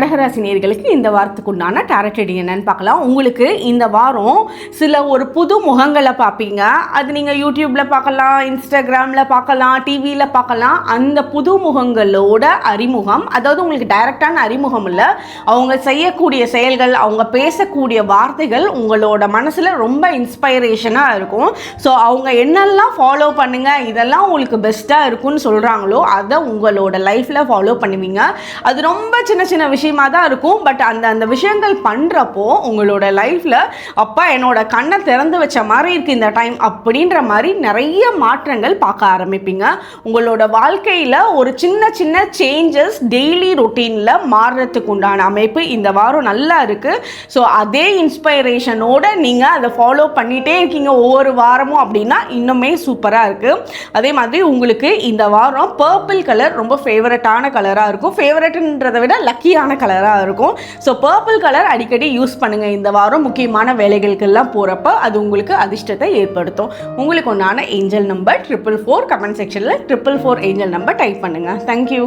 கடகராசினியர்களுக்கு இந்த வாரத்துக்கு உண்டான டாரட் ரீடிங் என்னன்னு பார்க்கலாம். உங்களுக்கு இந்த வாரம் சில ஒரு புது முகங்களை பார்ப்பீங்க. அது நீங்கள் யூடியூப்பில் பார்க்கலாம், இன்ஸ்டாகிராமில் பார்க்கலாம், டிவியில் பார்க்கலாம். அந்த புது முகங்களோட அறிமுகம், அதாவது உங்களுக்கு டைரக்டான அறிமுகம் இல்லை, அவங்க செய்யக்கூடிய செயல்கள், அவங்க பேசக்கூடிய வார்த்தைகள் உங்களோட மனசில் ரொம்ப இன்ஸ்பைரேஷனாக இருக்கும். ஸோ அவங்க என்னெல்லாம் ஃபாலோ பண்ணுங்கள், இதெல்லாம் உங்களுக்கு பெஸ்ட்டாக இருக்கும்னு சொல்கிறாங்களோ அதை உங்களோட லைஃப்பில் ஃபாலோ பண்ணுவீங்க. அது ரொம்ப சின்ன சின்ன விஷயமாக தான் இருக்கும். பட் அந்த விஷயங்கள் பண்ணுறப்போ உங்களோட லைஃப்பில் அப்பா என்னோட கண்ணை திறந்து வச்ச மாதிரி இருக்குது இந்த டைம் அப்படின்ற மாதிரி நிறைய மாற்றங்கள் பார்க்க ஆரம்பிப்பீங்க. உங்களோட வாழ்க்கையில் ஒரு சின்ன சின்ன சேஞ்சஸ் டெய்லி ரொட்டீனில் மாறுறதுக்கு உண்டான அமைப்பு இந்த வாரம் நல்லா இருக்குது. ஸோ அதே இன்ஸ்பைரேஷனோட நீங்கள் அதை ஃபாலோ பண்ணிகிட்டே இருக்கீங்க ஒவ்வொரு வாரமும் அப்படின்னா இன்னுமே சூப்பராக இருக்குது. அதே மாதிரி உங்களுக்கு இந்த வாரம் பர்பிள் கலர் ரொம்ப ஃபேவரட்டான கலராக இருக்கும். ஃபேவரட்ன்றதை விட லக்கியான கலராக இருக்கும். ஸோ பர்பிள் கலர் அடிக்கடி யூஸ் பண்ணுங்கள் இந்த வாரம். முக்கியமான வேலைகளுக்கெல்லாம் போகிறப்ப அது உங்களுக்கு அதிர்ஷ்டத்தை ஏற்படுத்தும். உங்களுக்கு ஒன்றான ஏஞ்சல் நம்பர் 444. கமெண்ட் செக்ஷனில் 444 ஏஞ்சல் நம்பர் டைப் பண்ணுங்கள். தேங்க்யூ.